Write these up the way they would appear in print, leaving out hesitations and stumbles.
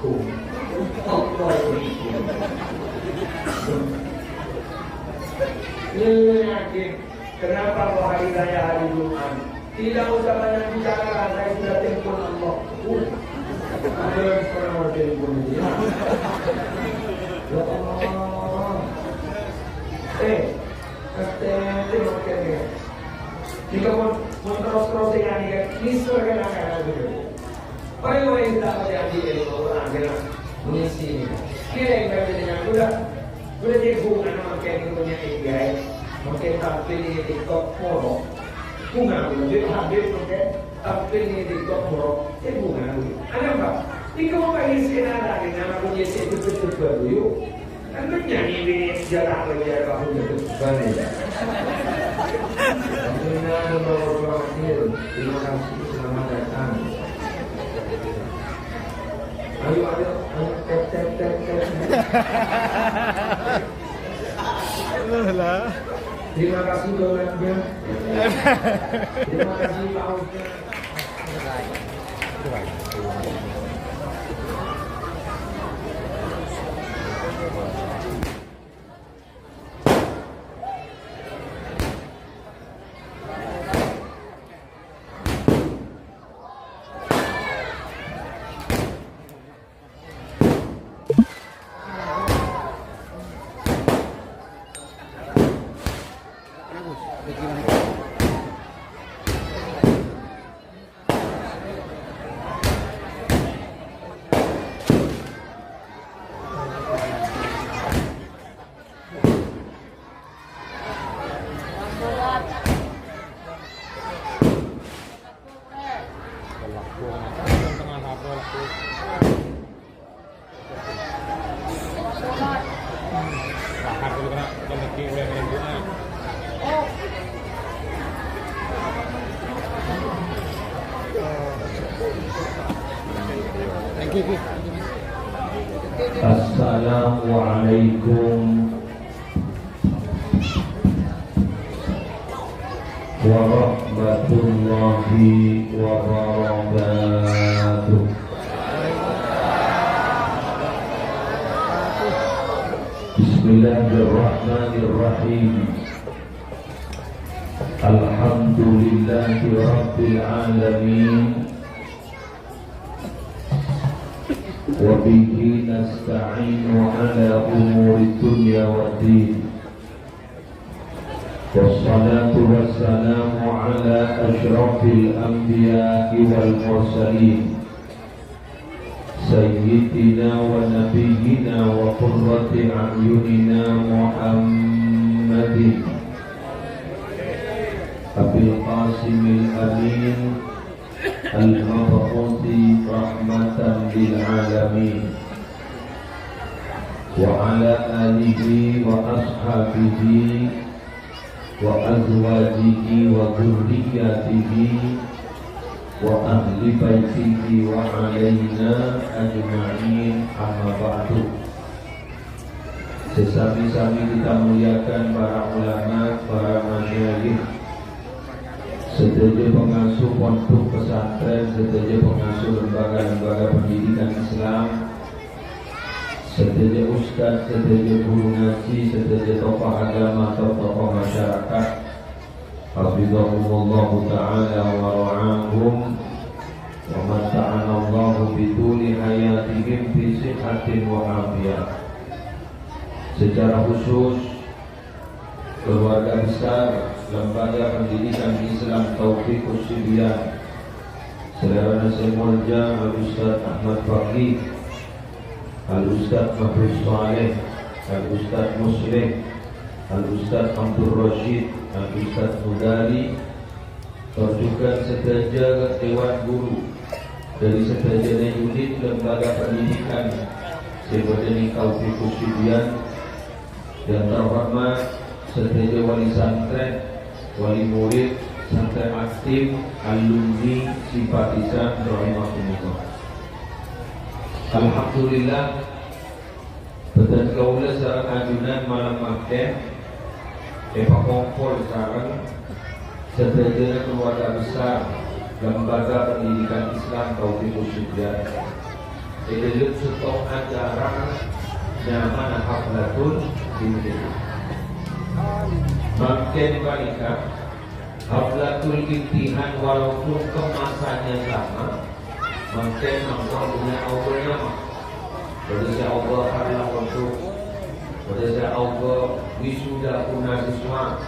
ma'akum. Allahu yakin. Kenapa wahai saya hari Jumat? Tidak usah banyak bicara, saya sudah telepon Allah. Ada yang pernah telepon dia. Ya Allah. Pasti makanya. Jika mau terus yang ini, Isra kan akan ada. Pada waktu kita menjadi orang kita mengisi ini. Kita yang berbicara sudah dihubungkan makanya punya API, makanya tampil di TikTok Moro. Bunga lebih hadir pakai tampil di TikTok Moro. Bunga lebih. Ada apa? Jika mau isi nada di nama punya itu betul yuk. Kan menyanyi di jalan lagi aku betul balik. Terima kasih, selamat datang. Ayo, tep. Terima kasih donatnya. Terima kasih pausnya. Assalamualaikum warahmatullahi wabarakatuh. Bismillahirrahmanirrahim. Alhamdulillahi rabbil alamin. وبه نستعين على أمور الدنيا والدين والصلاة والسلام على أشرف الأنبياء والمرسلين سيدنا ونبينا وقرة أعيننا محمد أبي القاسم الأمين المبعوث رحمة للعالمين وعلى آله وأصحابه وأزواجه وذرياته وأهل بيته وعلينا أجمعين أما بعد. Sesami-sami kita muliakan para ulama, para masyayikh, setuju pengasuh pondok pesantren, setuju pengasuh lembaga-lembaga pendidikan Islam, setuju ustaz, setuju guru ngaji, setuju tokoh agama atau tokoh masyarakat, hafizahumullah ta'ala wa ra'ahum wa mata'anallahu bituli hayatihim fi sihatin wa afiyah. Secara khusus keluarga besar Lembaga Pendidikan Islam Taufiqus Sibyan, Saudara Nasir Mulja Al-Ustaz Ahmad Faqih, Al-Ustaz Mahfuz Saleh, Al-Ustaz Muslim, Al-Ustaz Abdul Rashid, Al-Ustaz Mudari, juga sedaja Dewan Guru dari sedaja unit Lembaga Pendidikan Sebadani Taufiqus Sibyan, yang terhormat sedaja wali santren, wali murid, santren aktif, alumni, simpatisan, rahimahumullah. Alhamdulillah, betul kaula sareng ajunan malam makan, kumpul sareng sedaja keluarga besar Lembaga Pendidikan Islam Taufiqus Sibyan. Itu stok acara zaman haflatul inti. Makin wanita haflatul intihan walaupun kemasannya sama, makin mampu punya awalnya mah. Berdasar Allah adalah untuk berdasar Allah wisuda punah siswa.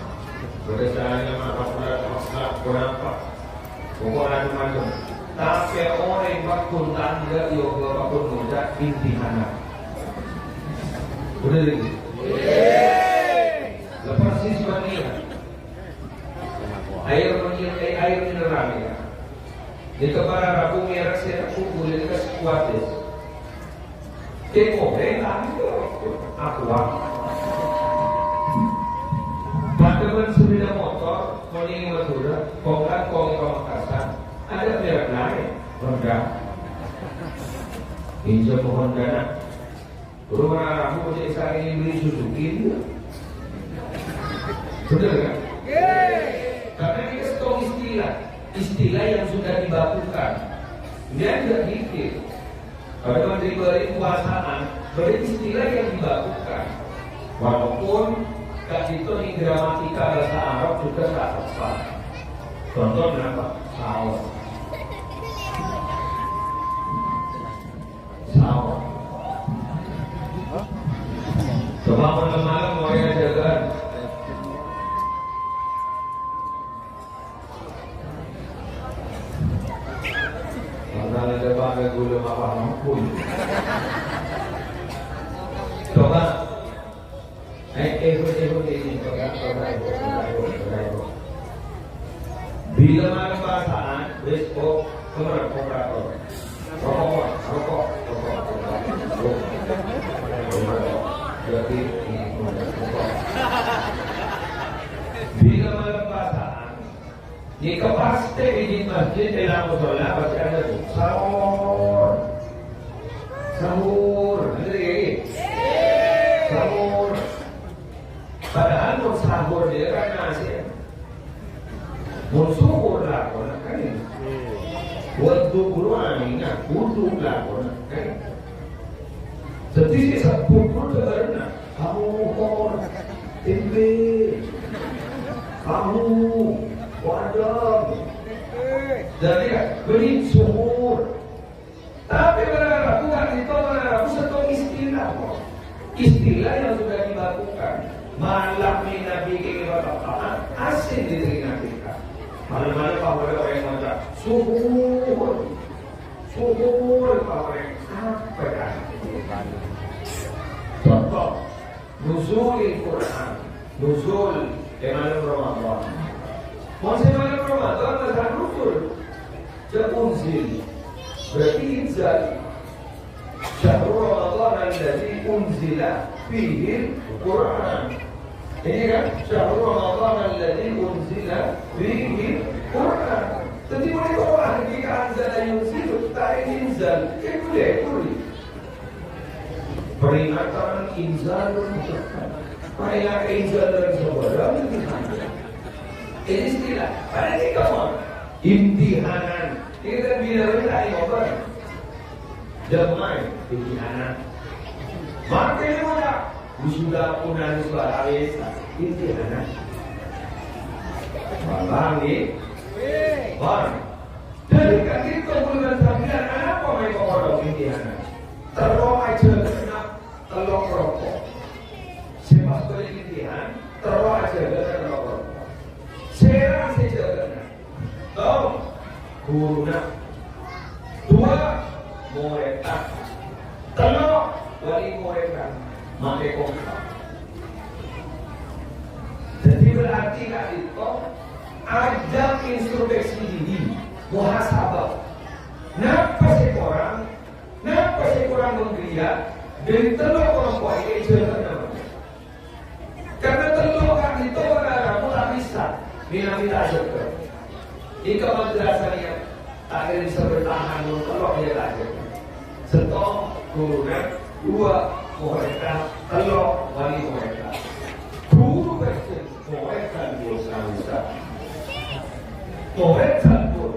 Berdasarnya haflat haflat berapa? Pokoknya macam. Tapi orang bakun tanda yoga bakun muda intihan. Udah lagi. Lepas siswa ni air mineral ya. Di kepala rabu merah saya aku boleh kasih kuatis. Tengok aku Pademan sepeda motor Moningi Madura Kongkan Kongi Pamekasan ada merek lain Honda pinjam pohon dana rumah aku punya saat ini beli Suzuki betul kan? Karena ini stok istilah yang sudah dibakukan dia tidak mikir pada menteri kekuasaan berarti istilah yang dibakukan walaupun gak itu di gramatika bahasa Arab juga tak tepat. Contoh berapa? Sawah. Coba malam-malam mau ya jaga. Karena ada banyak gula apa pun. Coba. Bila mana perasaan besok kemerah operator rokok jadi bila mana perasaan jika pasti di masjid dalam musola pasti ada sahur padahal mau sahur dia kan nasi mau syukur lah kan waktu Quran ingat untuk lah kan setiap sabtu pun terkena kamu tempe kamu wadam jadi kan beri syukur tapi berharap Tuhan itu berharap satu istilah yang sudah dilakukan malam ini Nabi kita asing di telinga kita. Malam-malam apa orang yang macam syukur apa orang apa dah? Contoh nuzul Quran, nuzul malam Ramadan. Masa malam Ramadan ada nuzul, unzil berarti inzal. Syahrul Ramadan alladzi unzila fihi Quran. Ini kan Syahrul Ramadan alladzi unzila fihi Quran. Jadi boleh orang jika anzala yunzil tak inzal itu dia boleh. Peringatan inzal peringatan inzal dari sebuah ini istilah. Pada ini kamu imtihanan. Kita bilang tadi apa? Damai imtihanan. Maka ini mana? Wisuda punah suara awesa imtihanan. Malang ni, bang. Dari kita bulan 9 apa mereka orang imtihanan? Terlalu aja kena telur rokok. Sebab boleh imtihan, terlalu aja kena telur rokok. Serang saja kena. Tahu? Guruna. Dua mereka. Telur wali mereka. Makai kongkak. Jadi berarti kat itu ada introspeksi diri, muhasabah. Kenapa seorang menggeliat dari telur orang kuat ini jangan. Karena telur kan itu orang tak bisa minta juga. Jika madrasahnya tak bisa bertahan telur dia tak ada. Setong gurunya dua mereka telur wali mereka. Guru kecil mereka dosa. Mereka campur.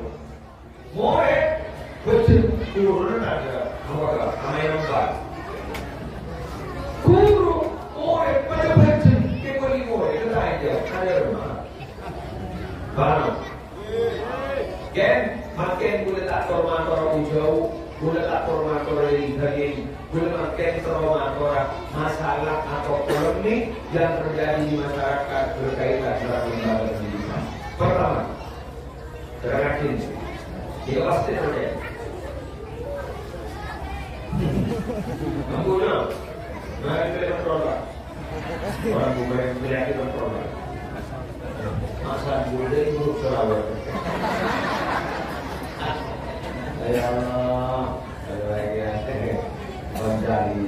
Mereka kecil gurunya ada Apakah? Amay ng ba? Guru, ore, panabansin, kekoli ore, ito tayo dyan. Ano naman? Paano? Ken, makin gula tak formator ujaw, gula tak formator daging, gula makin formator masalah atau polemik yang terjadi di masyarakat berkaitan dengan lembaga pendidikan. Pertama, terakhir, itu pasti terjadi. Kampungnya, mari kita berproduk. Orang bukan yang melihat berproduk. Masa muda itu buruk selawat. Ya Allah, saya mencari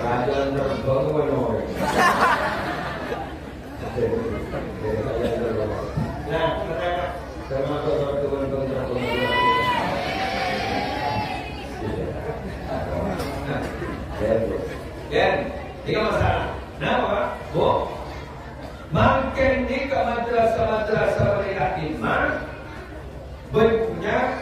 kerajaan terbangun. Nah, termasuk teman-teman. Kan, tiga masalah. Kenapa? Bu, makin di ke madrasah mereka iman, bentuknya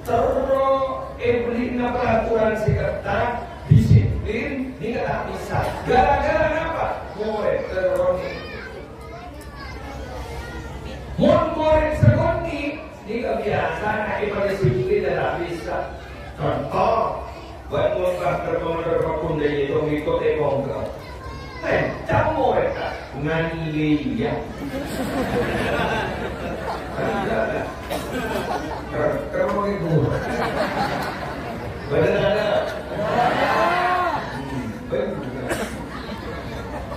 terus belinya peraturan seketat, disiplin, dia tak bisa. Gara-gara apa? Murid teroni. Murid sekoni, dia kebiasaan ibadah disiplin tak bisa. Contoh. Buat mengangkat terpapun dari itu ikut ekongga. Camu mereka ngaliya. Kamu itu. Benar.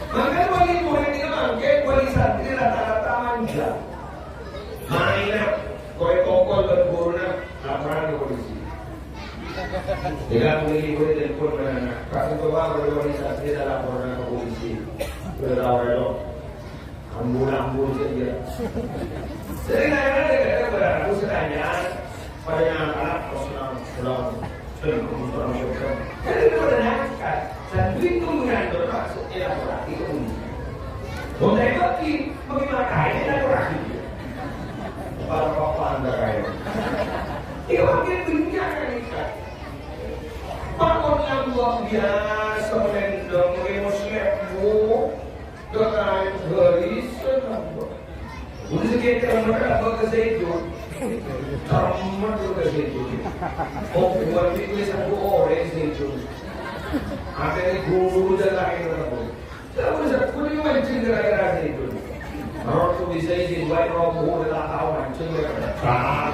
Maka bagi murid ini mungkin bagi santri rata-rata manja. Mainnya, kau kokol berguna laporan ke polisi. Tidak boleh telepon dengan Pak Ketua organisasi dalam laporan ke polisi. Berlalu ambul saja. Jadi kadang-kadang berlaku setanya pada anak pulang jadi berdasarkan dan itu mengandung maksud elaborasi umum. Untuk itu bagaimana kaya elaborasi? Para bapak anda kaya. Itu makin dunia kan ikat. Bangun yang luar biasa mendong muslimmu dengan garisan. Udah sekitar mereka ke situ. Tamat ke situ. Oh, buat itu satu orang situ. Ada guru dan lain-lain. Saya bisa kulit mancing gara-gara situ. Orang tu bisa izin buat roboh dan tahu mancing gara-gara.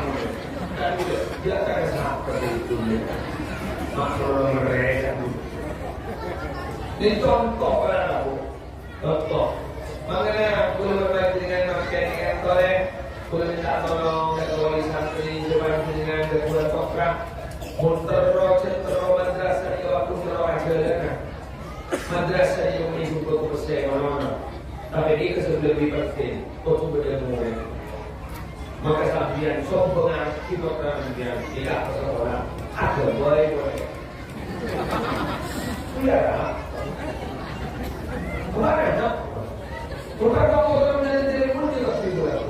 Dan dia akan sampai itu. Masalah mereka. Ini contoh kan aku. Contoh. Makanya aku berbagi dengan masyarakat kantornya. Aku minta tolong dari wali santri berbagi dengan kedua toprak. Munterro centro madrasah yang aku terlalu ajaran. Madrasah yang mengikut aku perseorangan. Tapi ini kesan lebih penting. Kau tu berdemui. Maka sambian sombong kita sambian tidak seseorang. Ada boleh. Iya. Kemana? Bukan kamu menjadi telepon juga tidak.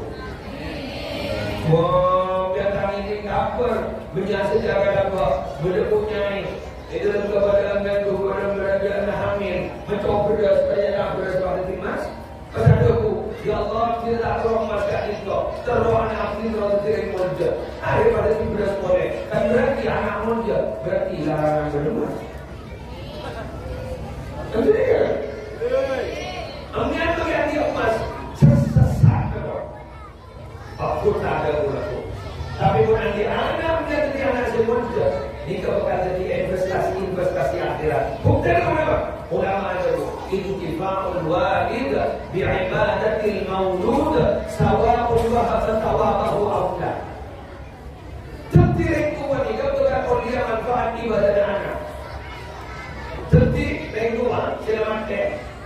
Wah, biarkan ini kabar menjadi sejarah apa? Berdepunya itu kepada dan kepada berada hamil mencoba beras supaya nak beras pada timas. Padaku, ya Allah tidak tolong masyarakat itu. Terus anak ini terus tidak muda. Daripada si beras boleh. Kan berarti anak muda berarti larangan berdemas. Betul ya? Ambil tu yang dia emas sesat betul. Aku tak ada ulaku. Tapi bukan di anak menjadi anak semuanya. Ini bakal jadi investasi akhirat. Bukti apa? Ulama itu intifa'ul walid bi'ibadatil maulud sawa'un wa tawabahu awla. Tentu wanita bukan orang manfaat ibadah anak. Tentu penguan selamat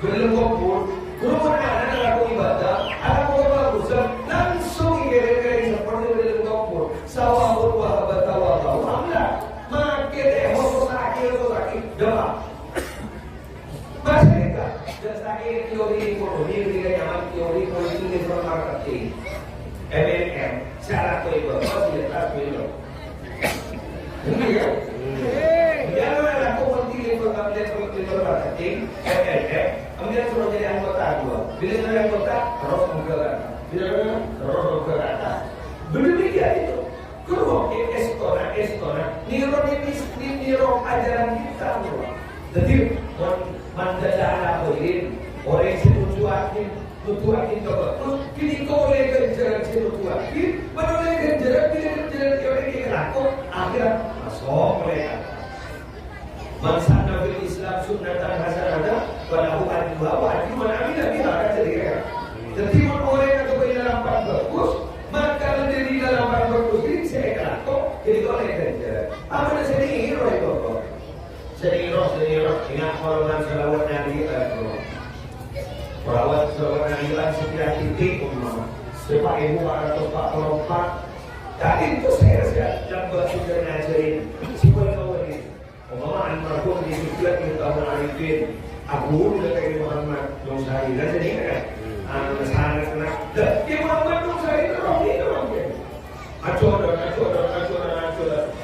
belum kubur. Rumah anak laku ibadah, anak bagusan langsung kira-kira seperti belum kubur. Sawahul wahabat tawabahu amla. Makin sakit dah. Masih tak. Dan sakit teori ekonomi dengan nyaman teori politik dan marketing. MLM cara tu itu masih tak belum. Ini ya. ajaran kita bro. Jadi mendadak koin orang setujuakin coba. Kini kau lagi jalan setujuakin, mana lagi jalan orang yang laku akhirnya masuk mereka. Mansana bil Islam sunnatan hasanah walahu ajruha wa ajru man amila biha kan jadi kan. Jadi orang yang kepada dalam bagus, maka dari dalam bagus ini saya laku jadi kau lagi jalan. Apa nak seni hero itu? Seni hero ingat orang selawat Nabi Perawat selawat Nabi setiap titik umpama. Sepak ibu atau pak perempat. Tadi itu saya dalam bahasa ngajarin siapa kau ini. Umpama almarhum di Islam kita menarifin. Aku udah kayak Muhammad Dong Sari. Dan jadi kan, sangat kena. Dan Muhammad Dong Sari itu orang dia. Acor.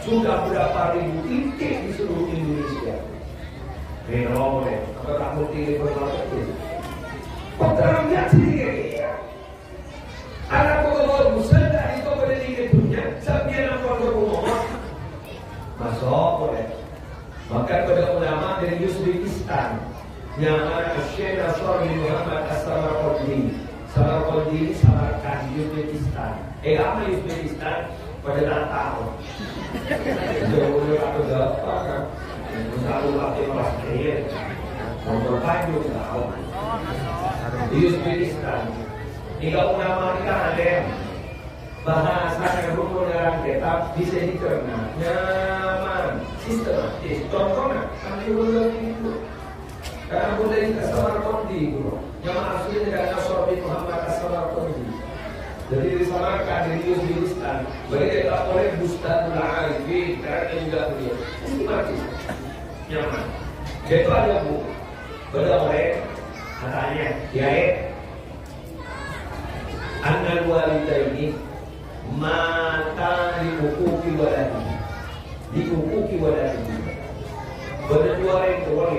Sudah berapa ribu titik di seluruh Indonesia. Ini nomornya. Apa tak mesti berlaku? Pertarungan sendiri. Anak pegawai Musa dari kau berdiri punya, sambil nampak berumur. Masuk boleh. Maka pada ulama dari Uzbekistan yang ada Syekh Nasr bin Muhammad As-Samarqandi. Samarqandi Samarkand Uzbekistan. Apa Uzbekistan? Pada tak tahu. Jauh atau apa kan? Selalu pakai kelas kaya. Motor panjang tahu. Di Uzbekistan, jika ulama kita ada bahasa yang rumur dalam kitab bisa dicerna nyaman, sistematis. Contohnya, kami ulang itu. Karena mulai kita Samarqandi itu, yang aslinya dengan Nasr bin Muhammad As-Samarqandi. Jadi di Samarkand di Uzbekistan, mereka oleh Bustadul Arifin, karena juga beliau sistematis, nyaman. Itu ada bu, oleh katanya, annal walidaini mata dihukuki waladi. Berdua orang tua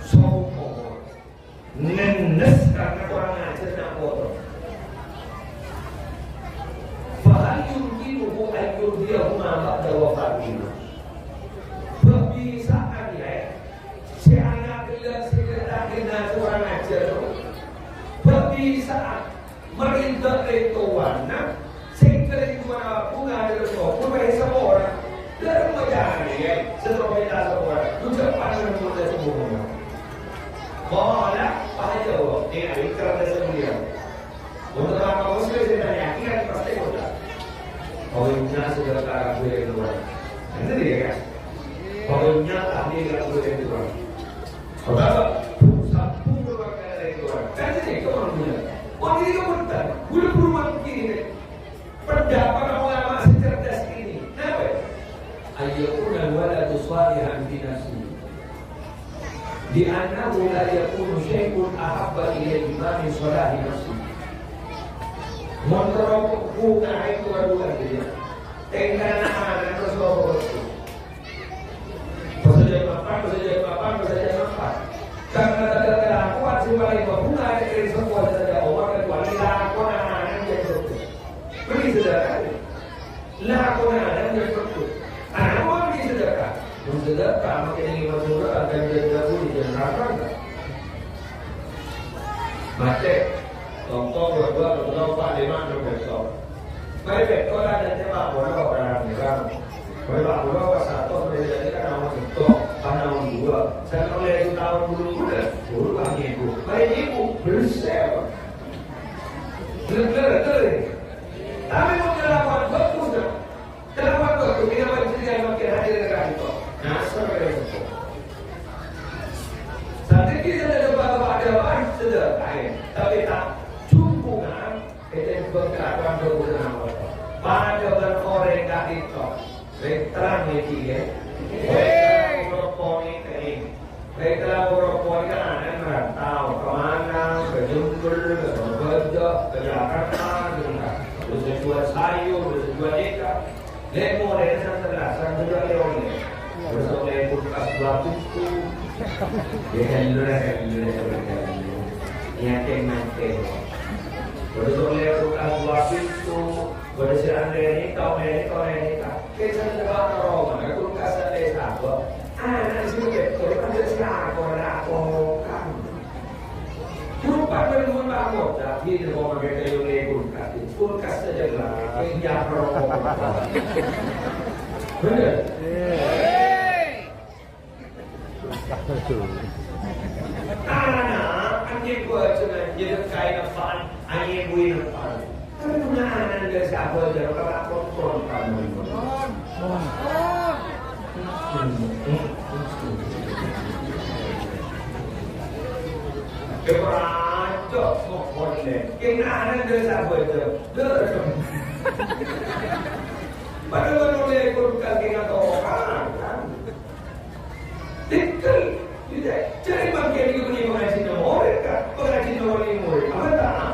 sombong, nenes karena kurang ajar nak bodoh. Fahal yumkinuhu an yurdiyahuma ba'da wafatihima. Pembisaan si anak bila sekiranya kurang ajar pembisaan merintah itu warna sekiranya mana bunga dari sopo pada semua orang dari majanya setelah kita semua juga pandang muda semua mana pada jawab ini ada kerana semua untuk apa muslim saya yakin pasti muda pokoknya sudah cara gue yang luar itu dia kan pokoknya tadi yang gue yang luar kalau sapu berwarna dari luar kan jadi kau orang muda orang ini kemudian udah perumahan begini pendapat ulama secerdas ini kenapa ayyakuna waladu salihan fi nafsihi di annahu la yakunu syai'un ahabba ilayhi min salahi nafsihi montrok buka itu dua dia tengah anak terus Pasal mapan. Karena ada kuat siapa yang bunga dari semua saja orang kecuali lakon anak yang betul. Beri sedekah. Lakon anak yang betul. Anak orang beri sedekah. Sedekah makin ini masuk akan jadi di neraka. Mate, contoh berdua Pak Lima besok. Baik, kalau ada tema orang merah. Bapak Pulau satu menjadi karena orang itu karena orang dua. Saya mulai tahun dulu lagi ibu. Baik ibu bersih. Betul. Tapi mau kelakuan bagus dah. Kelakuan bagus kita masih yang makin hadir dengan itu. Nasr itu. Saat kita ada ada orang sudah kaya, tapi tak cukup kan? Kita berkelakuan bagus nama. Pada orang tak itu. Retra media, retra proponi kering, retra proponi kan ada merantau kemana, ke Jember, ke Bejo, ke Jakarta, terus jual sayur, terus jual ikan, lemo desa terasa juga leone, terus oleh kulkas dua pintu, hello, nyate, terus oleh kulkas dua pintu. Bersihan dari kau ini. Kita coba orang, kulkas ada satu. Anak sudah ada siapa kan? Lupa dengan bangun, tapi dia mau pakai kayu kulkas saja lah, yang rokok. Benar? Anak, anjing buat cuma jadi kain apaan, anjing buin apaan. Karena anak dia siapa aja, kalau kontrol kamu. Keberacok ngokon deh, kena ada siapa aja, padahal boleh ikut kaki atau orang kan? Tikal, tidak. Cari bangkai ini punya pengajian nomor kan? Pengajian nomor ini apa tak?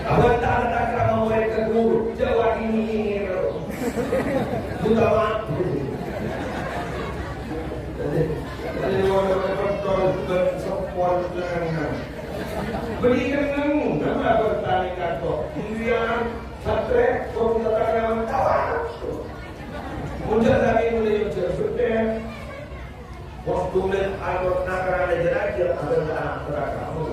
Apa tak ada kerana mereka guru Jawa ini, buta waktu. Jadi orang kontrol bersopan dengan berikan nemu, nama bertani kantor. Kemudian satre, komputer yang tahu. Muncul lagi mulai muncul sudah. Waktu men alur nakar ada jerakir ada kamu.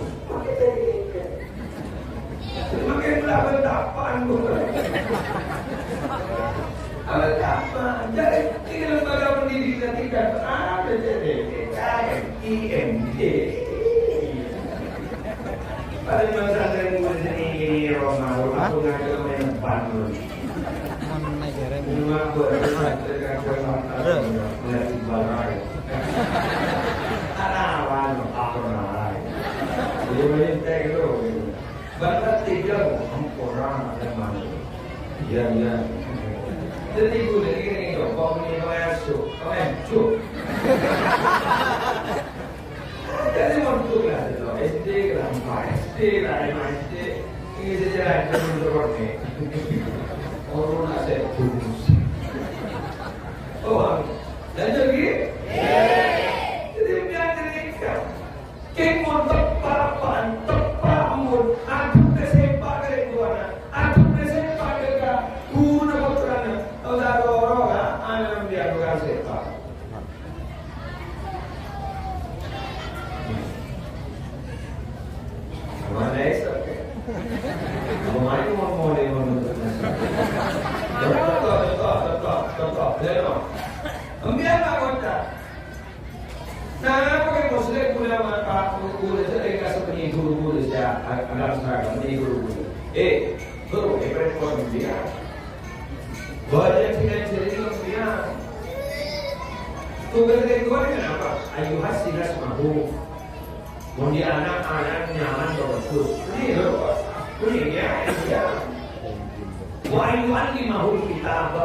Makin lawan tapan bukan. Ada apa? Jadi ini lembaga pendidikan tidak ada jadi IMD. Pada masa saya mulai ini Roma, aku ngajar main panel. Cuma berdekat dengan melihat balai. Anawan aku nalai. Jadi minta itu. Batas tiga orang ada mana? Ya. Jadi gue ini kok kau ini masuk, masuk. Jadi waktu lah itu SD lah, SD ini sejarah itu berarti orang ada kurus. Oh, dan jadi, jadi biar mereka, kemon tepapan, tepamur, aku kesempat dari tuana, aku kesempat dekat guna putrana, ada orang anak dia bukan sepak. Mana esok? Kalau main mau menurut Betul. Leno. Ambil apa kota? Nah, apa yang Muslim punya mata guru saya kasih punya guru saya anak saya punya guru. Guru berapa dia? Banyak cerita dia. Tugas kedua ni apa? Ayuhas sinas mahu. Kemudian anak-anak nyaman berbetul. Ini loh. Ini dia. Wa yu'allimahu kitab.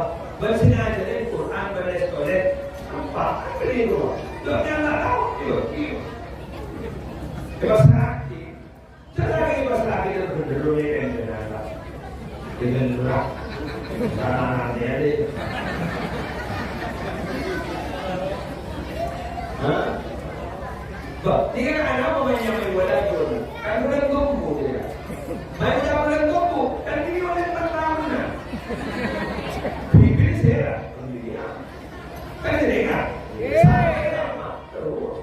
Bersengaja dari Quran bersekolah apa? Ini loh. Jangan tahu. Iyo. Kebas lagi. Jangan kebas lagi itu berderu dengan berat. Karena dia ada. Dia kan anak pemainnya main bola dulu. Kan bulan gombo dia. Main bulan gombo. Dan dia oleh pertahanan. Bibir saya. Kan dia kan. Saya lama terus.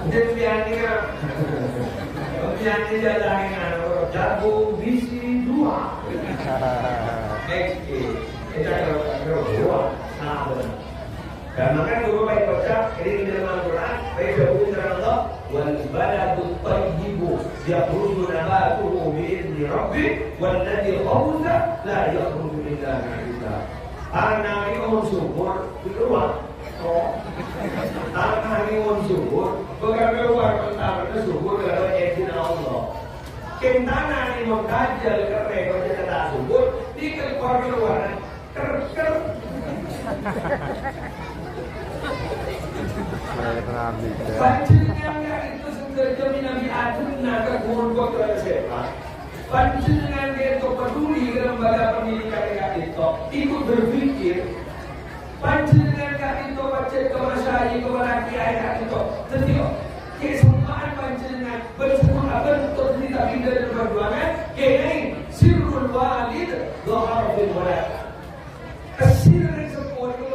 Dan biarnya. Biarnya jalanin anak jago visi 2. XG. Kita kalau 2. Nah, dan maka guru baik baca ini di dalam Al-Quran baik jauhin dari Allah wal baladu tayyibu yakhruju nabatuhu bi'izni rabbih wal ladzi khabutha la yakhruju illa bi'idznillah. Tanah ini subur keluar. Tanah ini subur bukan keluar mentah subur kalau izin Allah. Tanah ini mengkajal kerja kerja subur dikeluar ker. Panjenengan itu sudah jaminan diaturnya ke kurung tersepa. Panjenengan itu peduli ke lembaga pendidikan yang itu, ikut berpikir. Panjenengan itu baca ke masyarakat kepada kiai itu, setiap kesukaan panjenengan bersama bentuk tidak pindah dan perjuangan, kiai sirrul walid, doa fil walad. Kesir sepuluh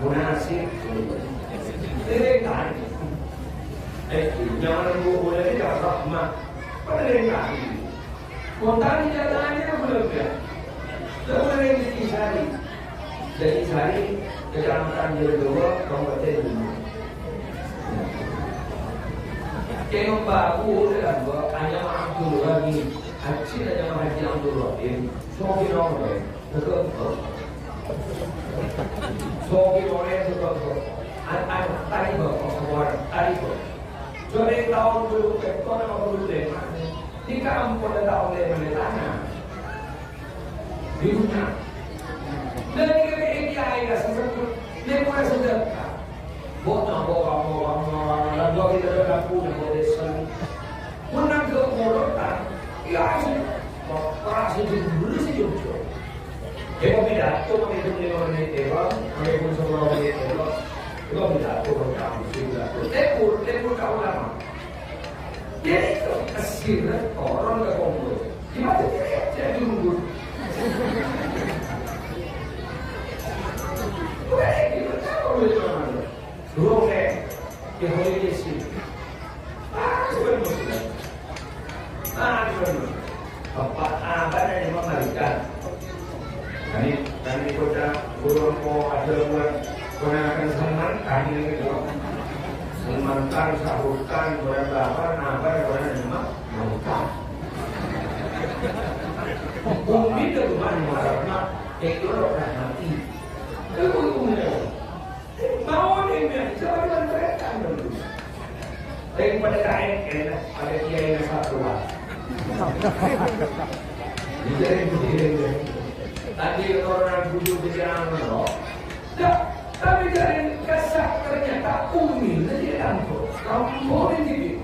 munasib. Lelekan. Jangan boleh tidak rahmat. Pada lelekan. Kontari jalannya belum ya. Kemudian disari. Jadi sari kecamatan Jerdua, Kabupaten Bunga. Kena baku dalam hanya Abdul lagi. Haji aja Haji Abdul Rahim. Sogi orang betul. Sogi orang betul. Anak tadi bawa tadi bawa. Jadi tahun dulu tahun apa dulu deh. Di kampung ada tahun deh mana tanah. Di rumah. Dan ini air sesuatu. Dia mulai sedekah. Bawa lalu kita ada punya boleh seni. Menang ke morotan. Ya sih. Orang sih dulu sih jujur. Eko pidato itu 5 menit eko, eko 10 menit eko. Eko pidato kamu sudah. Eko kau lama. Jadi itu akhirnya orang nggak kumpul. Gimana dia jadi unggul? Dulu ke holiday sih. Sebenarnya. Sebenarnya. Bapak abang yang memberikan. Kami kota burung mau ada buat kenakan Salman kami itu. Salman Khan sahukan berapa nabar berapa nama mau. Bumi itu bukan marahnya ekonomi mati. Itu umumnya. Mau ni jangan mereka dulu. Daripada kain ada kiai yang satu lah. Jadi tadi orang duduk di dalam tapi dari kasar ternyata umil jadi langsung. Kamu ini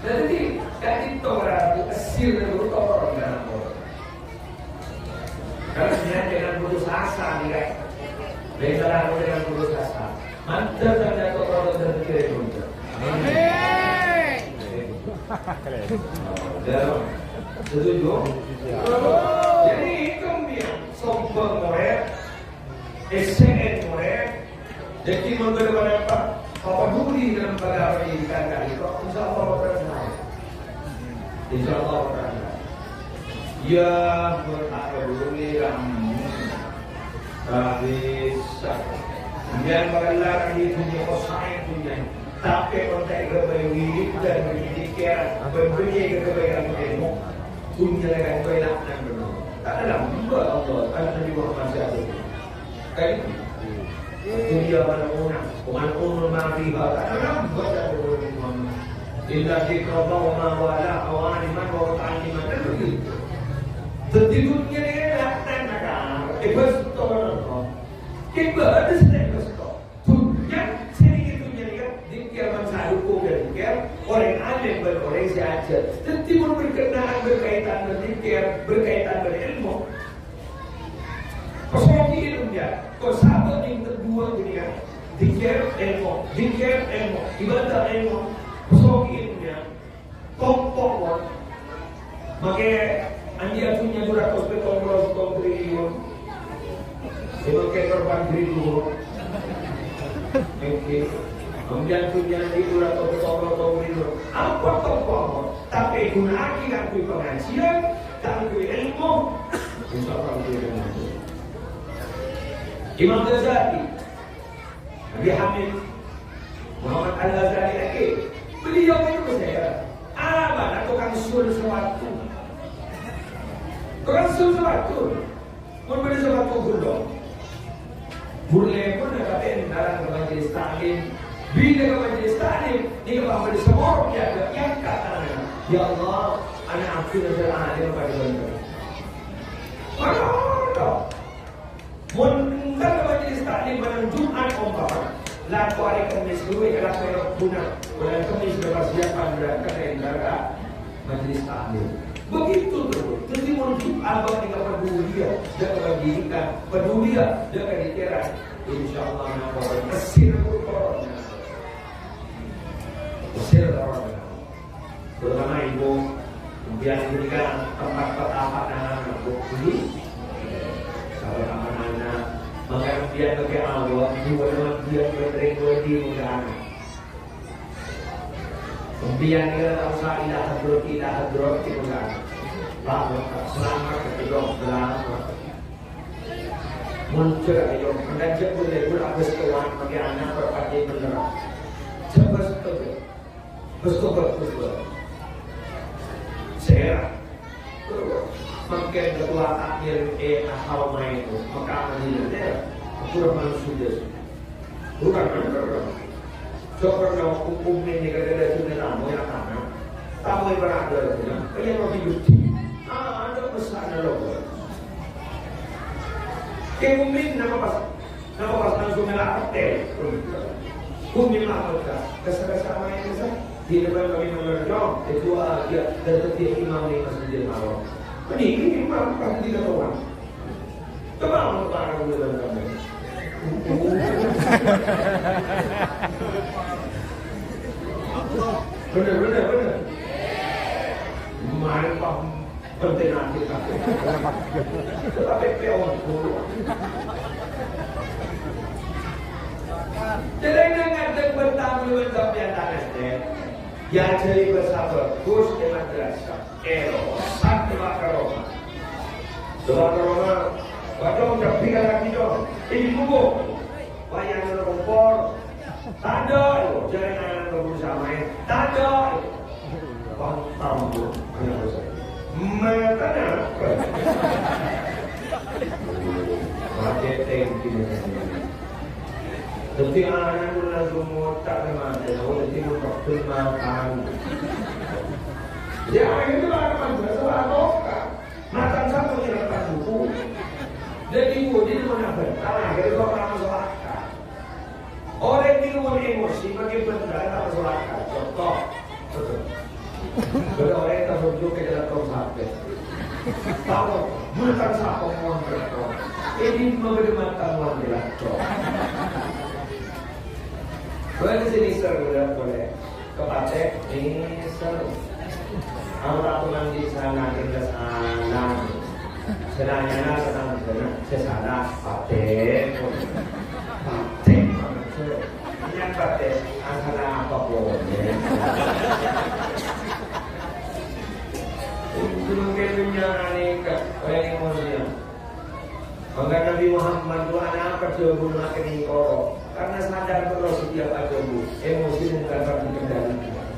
jadi dari orang hasil dari orang dalam orang. Kalau sebenarnya dengan putus asa nih kan. Baiklah aku dengan putus asa. Mantap dan jatuh orang dan kira itu. Amin. Setuju? Jadi itu dia sombong mereka, SN mereka. Jadi menurut mereka apa duri dalam pada pendidikan kali itu, insya Allah berhasil. Insya Allah berhasil. Ya berapa duri kamu? Bisa. Biar mengelar di dunia kosain punya. Tapi kontak kebaik dan berpikir berbunyi kebaikan ilmu punya dengan baik dan benar. Tak ada lamba Allah kalau Nabi Muhammad SAW. Kan? Dunia mana umur ma'rifah. Tak ada lamba dan benar. Illa dikrabah wa ma'wala awaniman wa ta'animan. Dan begitu. Jadi dunia ni datang nakar. Ibas tolong. Ibas sedang stop. Dunia sedikit dunia ni kan dikir masalah hukum dan dikir orang alim orang saja. Tentu pun berkenaan berkaitan dengan dikir, berkaitan dengan ilmu. Persoalan ilmunya, kau sahabat yang kedua ini kan dikir ilmu, ibadah ilmu. Persoalan ilmunya, kompor. Makanya anda punya surat hospital triliun. Sebagai korban triliun. Oke. Kemudian punya di surat hospital triliun. Apa tokoh? Tapi guna akibat pengajian, tak ilmu. Insyaallah ilmu. Imam Ghazali, Nabi Hamid, Muhammad Al-Ghazali lagi. Beliau itu saya. Mana tukang sul sesuatu. Tukang sul sesuatu. Memberi sesuatu gulung. Boleh pun ada dalam ke majlis taklim. Bila ke majlis taklim, dia memberi semua yang katanya. Ya Allah, anak aku dah alim pada benda. Mana? Mungkin ke majlis taklim pada Jumat umpama. Laku hari Khamis dulu ialah pelak guna. Bulan Khamis berpersiapan berangkat dari negara majlis taklim. Begitu tu. Jadi muncul abang dengan pedulia, jangan dirikan pedulia, jangan dikira. InsyaAllah nak orang kesir orang, kesir orang. Terutama ibu, kemudian berikan tempat petapak dan anak ini. Kalau anak-anak dia pakai awal, dia berdiri di mudah. Kemudian dia usah ilah hadrot di mudah. Lalu selamat kedua selamat. Muncul ayo mendadak boleh habis kawan pakai anak berpati beneran. Cepat betul. Saya makin ketua akhir asal main itu maka menjadi kurang manusia bukan coba kalau hukum ini kada sudah tamu yang karena tamu yang berada kayak roti gusti ada pesan loh kemudian nama pas langsung melatih kumin apa kesama yang besar di depan kami mengerjong kedua dia tetap dia imam di masjid Marom. Ini imam pasti tidak tahu. Coba mau barang bulan kami. Benar. Mari pak penting nanti kita. Tetapi peon dulu. Jadi dengan bertamu sampai atas deh. Yang jadi bersabar, Gus di madrasah, satu makaroma. Dua makaroma, badong udah tiga lagi dong. Ini buku, bayang kompor, tanda, jangan anak berusaha main, tanda. Bang tamu, anak berusaha. Makanya, marketing ini. Tapi anak mulai semua tak memang, orang timur waktu makan. Ya itu lah macam apa? Makan satu yang lepas buku. Jadi dia mana bertahan? Kita orang masyarakat. Orang itu mau emosi, bagi benda tak masyarakat. Contoh, kalau orang tak berjuang ke dalam tong sapi, tahu makan sapi mau berjuang. Ini memberi makan mau berjuang. Boleh sini boleh kepada ini seru. Orang tuan di sana kita sana, senangnya senang sesana paten, yang paten antara apa pun. Mungkin punya anak orang Muslim. Maka Nabi Muhammad itu anak kerja guna kening koro. Karena sadar terus setiap ajabu, emosi bukan dapat dikendalikan.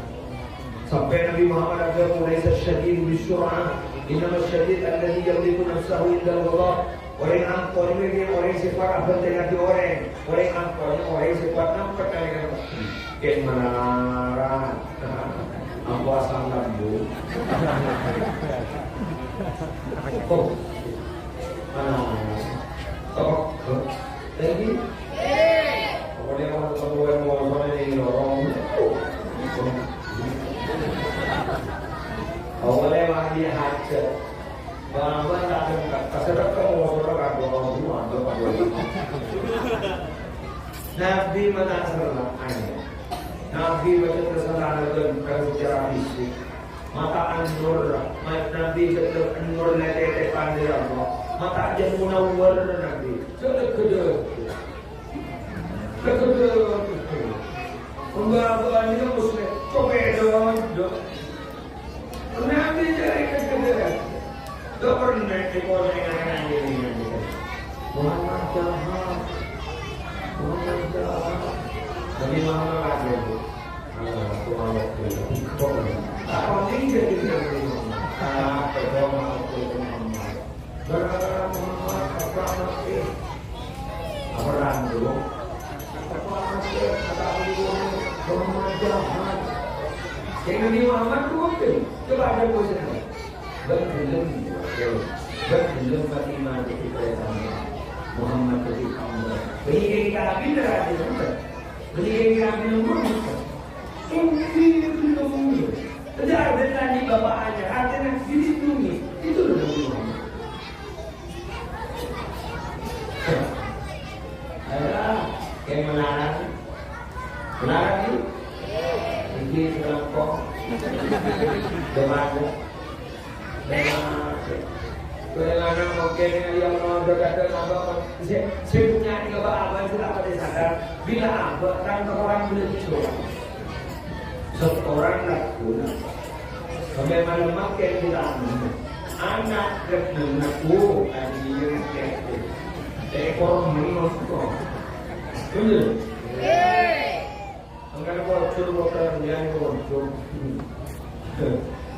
Sampai Nabi Muhammad ada mulai syadid bisyurah, inama syadid alladhi yamliku nafsahu indal Allah. Orang angkor ini orang sifat apa dengan orang angkornya orang sifat nampak kalian. Ken menara, apa asal lambu. Oh, lagi. Kemudian orang tua yang mau ini orang, awalnya mandi hajat, bahwa tak ada kasar kamu orang orang semua atau apa? Nabi mana salah anda? Nabi baca kesalahan dan secara fisik, mata anur, Nabi betul anur lete pandai Allah, mata aja munawwar Nabi, sudah kedua. Kedua, pembahasannya muslim, kopedon, Nabi jadi kedua, dokter nanti boleh dengan ini. Muhammad jahat, Nabi Muhammad ada tu, Tuhan itu, apa ini jadi Nabi Muhammad? Pertama Muhammad, gara-gara Muhammad apa nanti? Apa randu? Yang Nabi Muhammad itu betul. Coba ada posisi. Belum Fatimah itu pertama. Muhammad itu kamu. Beri kita bila ada juga. Beri kita belum. Ini belum. Tidak ada tadi bapak aja. Artinya dilindungi. Itu loh Nabi Muhammad. Ada yang melarang. Melarang itu. Ini kelompok. Demanda. Kadang-kadang mungkin yang mau kata apa, saya punya tiga abang sudah pada sadar bila abang kan orang lucu, seorang laku, sampai malam makan kita anak aku adik ekor menurut kau, betul? Angkat bocor bocor yang bocor.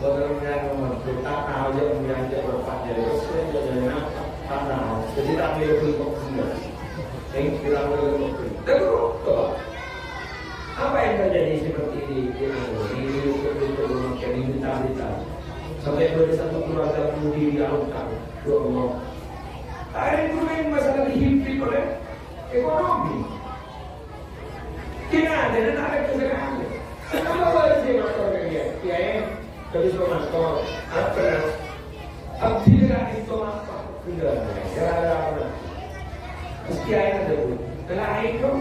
Kalau yang kita tahu yang menjadi berpakaian itu sebenarnya tak tahu. Jadi tak boleh berikut sendiri. Yang kita boleh berikut. Terus apa yang terjadi seperti ini seperti ini berita sampai pada satu keluarga budi dialogkan dua orang. Hari itu main masalah dihimpit oleh ekonomi. Tidak ada kesenangan. Apa boleh sih masalah dia? Ya. Jadi somator, apa? Abdi dari somator, sudah. Cara-cara. Meski ada dulu. Kelain itu,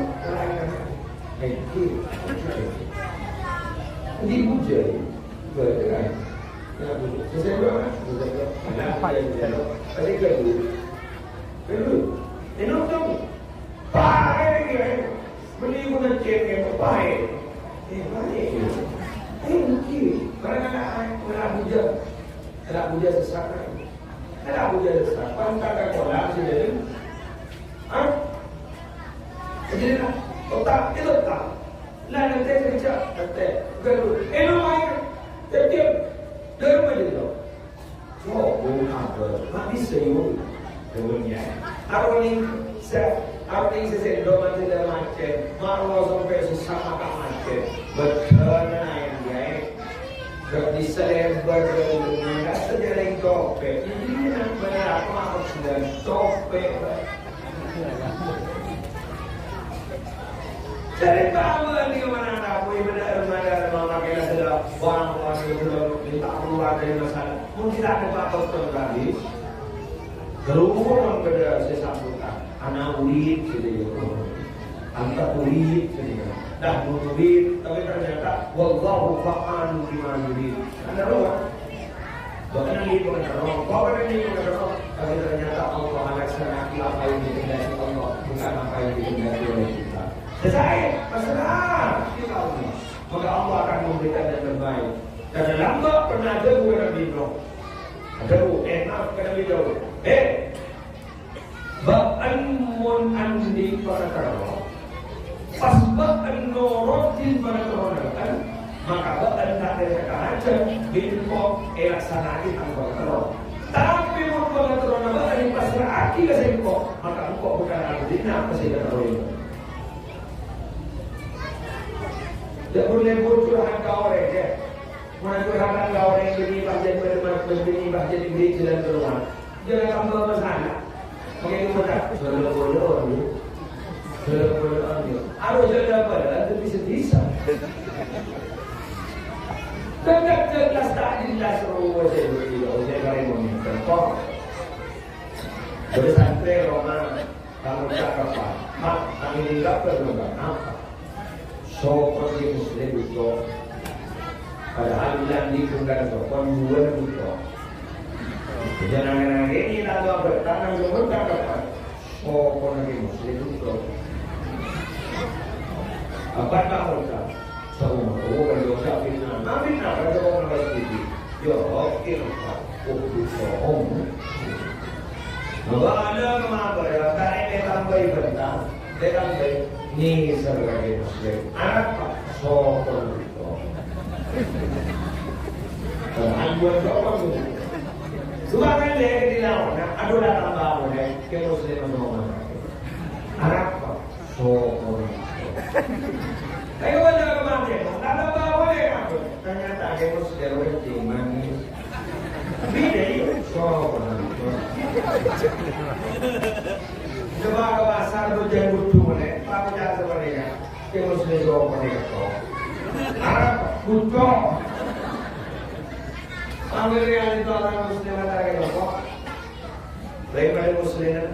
dipuja, bergerak. Selesai berapa? Kenapa ya? Tadi kedua, ini nonton, baik, beli guna cek yang baik, baik. Mungkin kadang-kadang nak puja sesat, pantang kolam sini, jadi nak otak itu tak, lah nanti kerja, nanti garu, main, setiap derma itu, bukan apa, mati seyu, dunia, arwani saya doa tidak macam, malu sampai sesama tak macam, betul yang berarti selebar nggak sejarah topeng ini benar aku maksud sudah topeng dari tahu ni mana aku benar mama kita sudah orang sudah minta keluar dari masalah mungkin tidak ada apa-apa lagi terus kepada saya sambutkan anak ulit gitu angkat ulit gitu dah murid, tapi ternyata wallahu fa'alu bima yurid. Anda roh, bahkan ini bukan roh, tapi ternyata Allah melaksanakan apa yang dikehendaki Allah, bukan apa yang dikehendaki oleh kita. Selesai, masalah kita Allah. Maka Allah akan memberikan yang terbaik. Karena lama pernah ada bukan Nabi Ibrahim. Ada enak ke Nabi Ibrahim. Ba'an mun andi para karawah. Pas ba'an norotin pada keronakan, maka ba'an tak ada aja binko elaksanain angkot teror. Tapi mau pada keronakan ba'an pasrah aki ke sengkok, maka engkau bukan abdina apa sehingga teror itu. Tak boleh curhat ke orang ya. Mana curhatan ke orang yang beri bahagian berberi bahagian beri jalan keluar. Jangan tambah masalah. Pakai kemudian boleh harus ada pada bisa tegak jelas tak jelas ruang saya kali monitor kok bersantri Roma kamu cakap apa kami tidak perlu apa seperti muslim itu padahal bilang di tunggal sokon dua itu jangan ini lalu bertanam sebentar apa seperti muslim itu apa kamu tak? Semua orang dosa fitnah. Nabi nak ada orang bersih. Yo, oke lah. Oh, Bapak ada apa ya? Karena dia tambah ibadah, dia tambah ni sebagai muslim. Anak pak sokong itu. Anjuran sokong itu. Subakan dia di lawan. Aduh dah tambah boleh. Ke muslim nomor. Anak pak sokong. Ayo belajar kemarin, tak ada apa ya aku. Ternyata ada muslim berjing manis. Beda itu, so coba ke pasar tu jangan butuh mana, apa jangan sebenarnya. Kita muslim so mana kau? Arab butuh. Ambil yang itu orang muslim ada yang kau. Daripada muslim,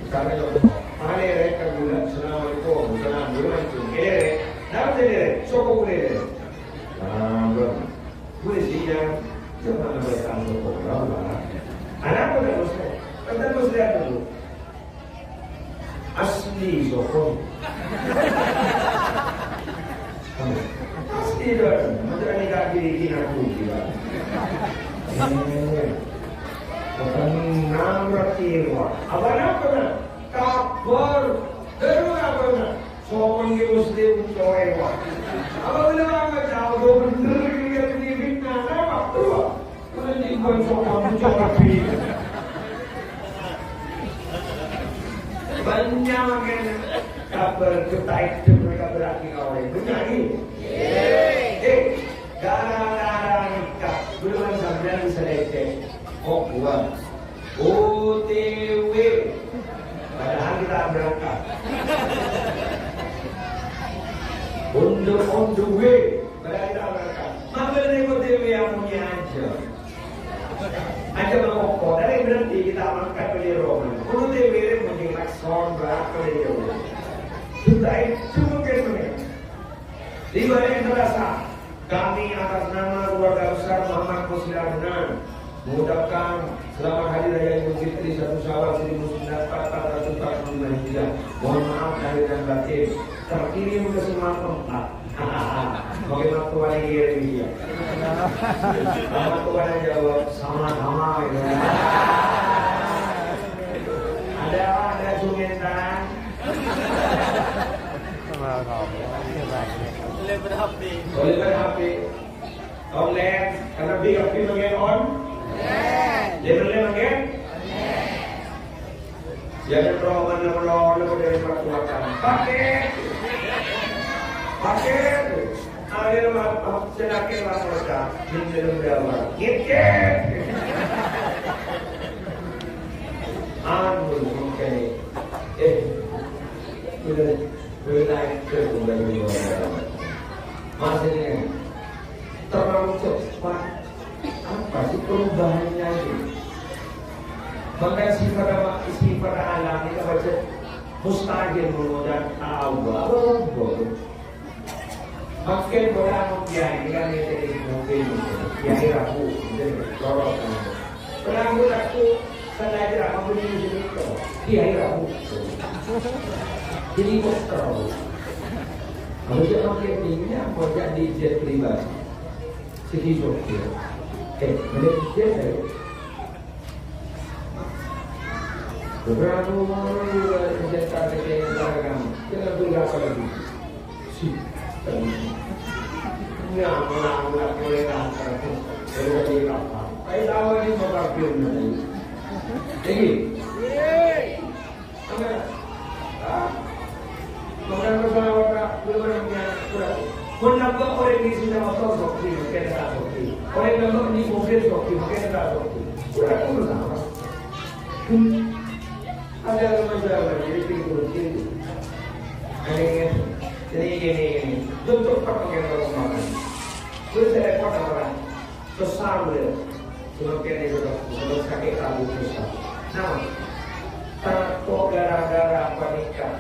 kami tu. Mana mereka gula, Assalamualaikum, Assalamualaikum. Nama saya, sokong boleh. Boleh sih ya. Jangan bertanggung jawab. Anak sokong. Pasti dong, macam ni kaki aku juga. Bukan namratirwa. Apa na? Kabar. Pero apa na? Sokong ni Muslim Toewa. Apa benda macam aku bener dia ni na apa tu? Kalau ni bukan sokong Toewa. Banyak kan kabar kita itu mereka berarti orang benar ni. Gara-gara nikah bulan sampai selesai. Oh buat OTW. Padahal kita berangkat. On the way. Padahal kita berangkat. Maka dari OTW yang punya aja. Aja mengokok. Dari berhenti kita angkat beli Roman. OTW menjadi lakson berapa dari Roman. Kita itu mungkin di balik terasa. Kami atas nama keluarga besar Muhammad Musliman mengucapkan selamat hari raya Idul Fitri 1 Syawal 1445 Hijriah. Mohon maaf lahir dan batin. Terkirim ke semua tempat. Bagaimana Tuhan yang kirim dia? Sama Tuhan yang jawab sama-sama. Ada sumentan. Boleh berhapi. Online. Karena berhapi mengenai on. Level again? Jangan roman lepas dari peraturan. Pakai. Ada lepas sedakit lapor ini berapa? Ngikut. Anu mungkin. Sudah kembali masih terlalu cepat. Apa sih perubahannya itu? Maka sifat alam kita baca mustahil dan awal. Makin orang membiayai kan ini mungkin biaya ragu jadi corot. Perang aku sengaja aku beli itu biaya ragu. Jadi kontrol. Kalau dia makin tinggi, mau jadi jet pribadi. Sedih dia. Malaysia saya. Beberapa orang juga senjata negara kami. Kita berapa lagi? Si. Ya, orang boleh kantor. Boleh di kapal. Saya tahu ini mengkafir nanti. Lagi. Kemudian bersama belum ada kurang. Menambah orang ini sudah masuk sokti, mungkin tak sokti. Orang yang ini mungkin sokti, mungkin tak sokti. Kurang sama. Ada masalah jadi tinggi. Ini. Untuk pakai orang makan. Terus saya dapat orang besar dia. Semakin itu sudah sakit kabut besar. Nah, tanpa gara-gara panikah.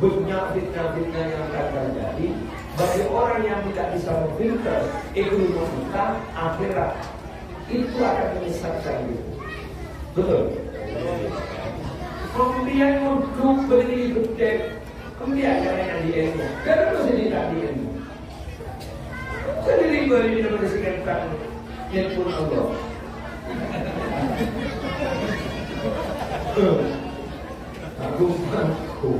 Banyak fitnah-fitnah yang akan terjadi bagi orang yang tidak bisa memfilter ekonomi kita akhirat itu akan menyesatkan itu. Betul. Kemudian untuk berdiri gede, kemudian jangan di ilmu. Kenapa sendiri tak di ilmu? Sendiri beri dapat disikapkan ilmu Allah. Aku.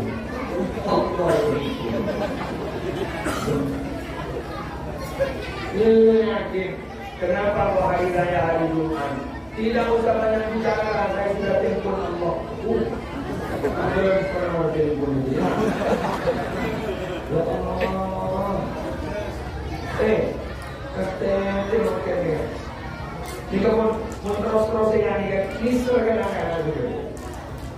Yakin kenapa hari raya hari Jumat tidak usah banyak bicara, saya sudah telepon Allah. Ada yang pernah telepon dia. Ya Allah. Kata dia. Jika mau terus yang ini seragam akan ada.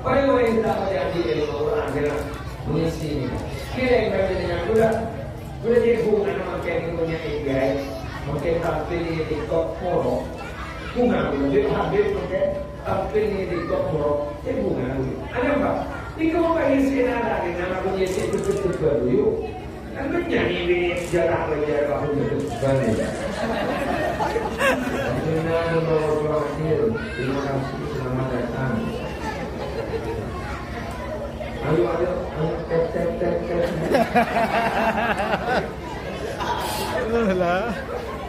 Orang yang tidak menjadi ilmu Quran adalah mengisi ini. Kira yang berada dengan budak jadi hubungan makin punya guys, makin tampil di TikTok moro, bunga lebih habis makin tampil di TikTok moro, bunga lebih. Ada apa? Jika mau isi nada dengan aku isi betul baru yuk, kan menyanyi ini jarang belajar aku betul baru. Dengan terima kasih selamat datang. Ayo, tep.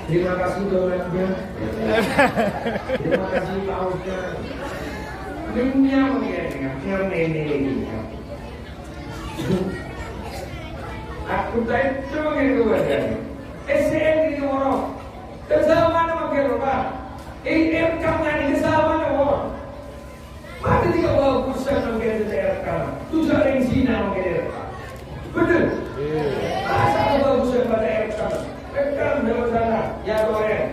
Terima kasih donatnya. Terima kasih pausnya. Dunia mengenai ini. Aku tak itu mengenai wajah. SN ini orang. Kesalahan makin lupa. Kamu yang kesalahan orang. Mati dia bawa kursa mengenai daerah kamu. Tujuh orang Cina mengenai. Betul. Masa bawa kursa pada daerah kamu. Rekam dalam sana. Ya orang.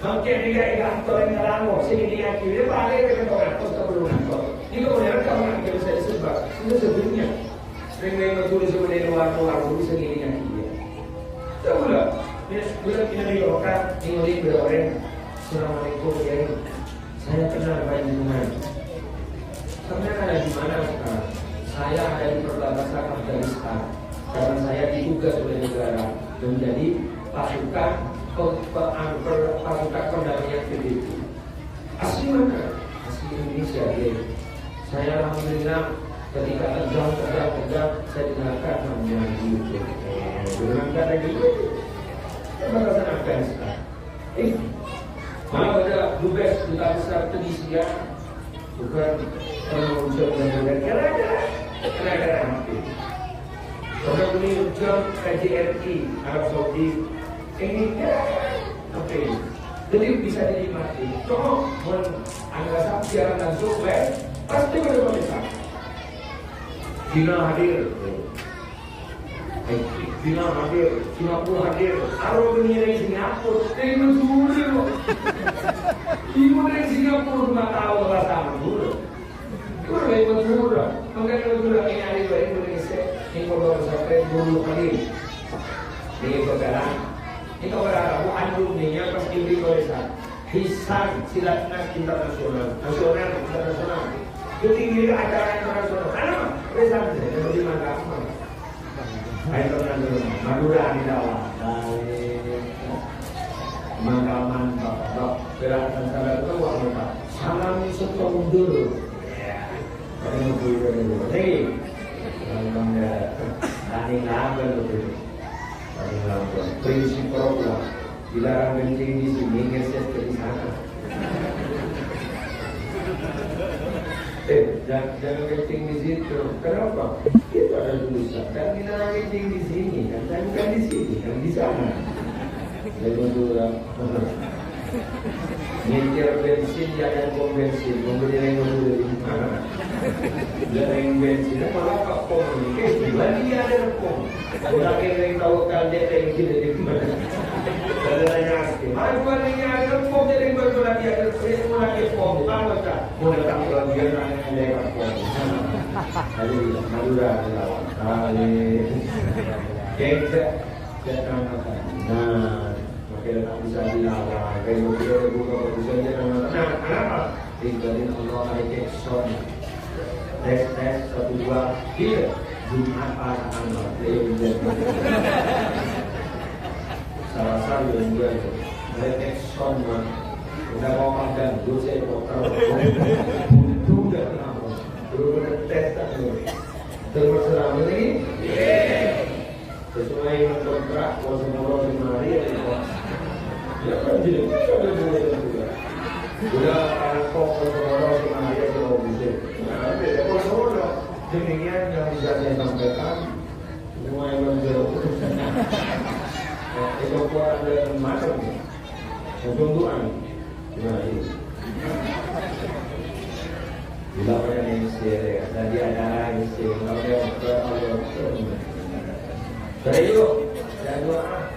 Mungkin dia kantor yang terlalu. Sini dia kiri balik ke kantor. Terus keberulan kau. Jika orang rekam yang kita bisa disebut. Itu sebenarnya. Sering menulis sebenarnya luar tulis segini yang dia. Tahulah. Bila kita dilakukan, ingin berorang. Assalamualaikum ya. Saya kenal Pak Junjungan. Sebenarnya ada di mana sekarang? Saya ada di perbatasan Afghanistan. Karena saya ditugas oleh negara menjadi pasukan perdamaian PBB. Asli mana? Asli Indonesia. Saya alhamdulillah ketika tegang, saya dengarkan namanya YouTube. Dengarkan lagi perbatasan Afghanistan. Malah ada dubes duta besar Tunisia, bukan pengurusan dan negara mati. Orang ini ujung KJRI Arab Saudi ini oke. Jadi bisa dinikmati. Cuma anda siaran langsung pasti berbeda. China hadir, Singapura hadir, Arab ini dari Singapura, dari dulu, ibu dari Singapura 2 tahun bersama dulu, itu dari dulu, makanya dulu ini ada di Indonesia, ini kalau sampai dulu kali, ini sekarang, ini orang alumninya pasti di Malaysia, Hisan Silatnas Internasional, internasional. Jadi ini acara internasional. Kenapa? Pesan saya dari mana? Ayo Madura di dalam. Makaman Bapak Beratan salah itu apa? Salam setahun dulu. Kalau dulu. Hei, kalau tani naga dulu. Tani naga. Prinsip program. Dilarang kencing di sini, ngeses di sana. Jangan kencing di situ. Kenapa? Itu ada tulisan. Kan dilarang kencing di sini, kan bukan di sini, kan di sana. Lepas nyetir bensin jangan pom bensin, membeli yang membeli mana? Jangan bensin, malah kak pom ini. Bagi ada pom. Orang yang tahu kan dia yang tidak di mana. Ada nanya asli. Hari ini ada pom jadi berlagi ada lagi pom. Mana tak? Mau datang lagi yang lewat pom. Hari Madura lawan. Hari Kekse jangan apa. Nah. Kita tak bisa dilawan. Kalau kita buka bisa jangan. Nah, kenapa? Tinggalin Allah ada Jackson. Tes 1 2 3 Jumat anak salah satu yang gue ada Jackson mah udah mau makan gue saya potong itu udah kenapa udah tes tak terus selama ini sesuai dengan kontrak mau semua hari ya kan jadi udah kok semua hari itu mau bisa beda kalau demikian yang bisa saya sampaikan semua yang menjauh itu kuat dan macam keuntungan nah ini bila pada Indonesia tadi ada Indonesia kalau dia dari itu dan doa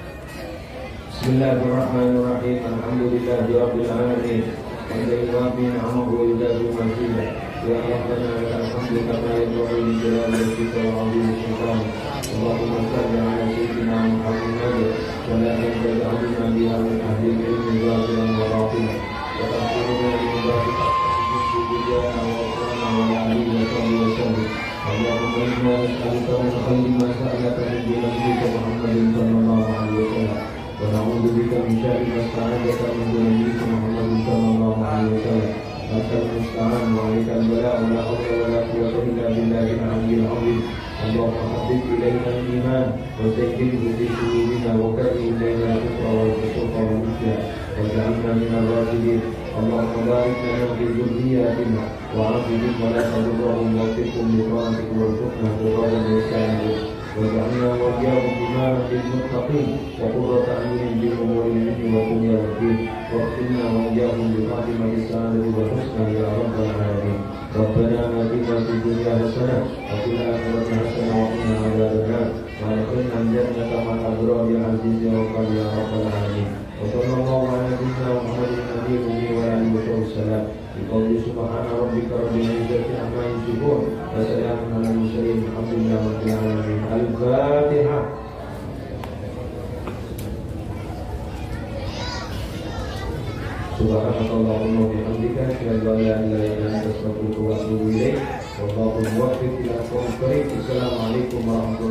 Bismillahirrahmanirrahim Alhamdulillahirabbil alamin Alhamdulillahi ni'amahu wa yudazu manzila ya Rabbana lakal hamdu kama yanbaghi li jalali wajhika wa 'azimi sultanik Allahumma shalli 'ala sayyidina Muhammad wa la taj'alna biha min ahli al-'ilmi zahiran wa batinan wa tahfiruna min dhalika bidiyana wa qurana wa alihi wa sahbihi wa sallim Allahumma inna nas'aluka min khayri ma sa'alaka min nabiyyika Muhammadin sallallahu alaihi wa sallam wa na'udzu bika min syarri ma sta'adaka min nabiyyika Muhammadin sallallahu alaihi wa sallam Antal musta'an wa 'alaikal balaa wa la haula wa la quwwata illa billahil 'aliyyil 'azim. Allahumma habbib ilaina al-iman wa zayyinhu fi qulubina wa karrih ilaina al-kufra wal fusuqa wal 'isyan waj'alna minal rasyidin. Allahumma barik lana fi dhurriyyatina wa 'afihim wa la tadurrahum wa waffiqhum li ta'atik warzuqna birran wa ihsanin waj'alna wa iyyahum imaman lil muttaqin wa qurrata a'yunin bil umuri al-dini wa dunya wad din waghfirna wa iyyahum bi khatimati sa'adati wa husna ya rabbal alamin. Rabbana atina fid dunya hasanah wa fil akhirati hasanah wa qina adzabannar wa adkhilna al-jannata ma'al abrar ya aziz ya rabbal ya rabbal alamin. Wa sallallahu ala nabiyyina Muhammadin nabiyyi wa alihi wa sallam. Biqauli subhana rabbika rabbil izzati amma yasifun wa salamun alal mursalin walhamdulillahi rabbil alamin. Al-Fatihah. Subhanakallahumma wa bihamdika asyhadu an la ilaha illa anta astaghfiruka wa atubu ilaik. Wallahu muwaffiq ila aqwamit thoriq. Assalamualaikum warahmatullahi wabarakatuh.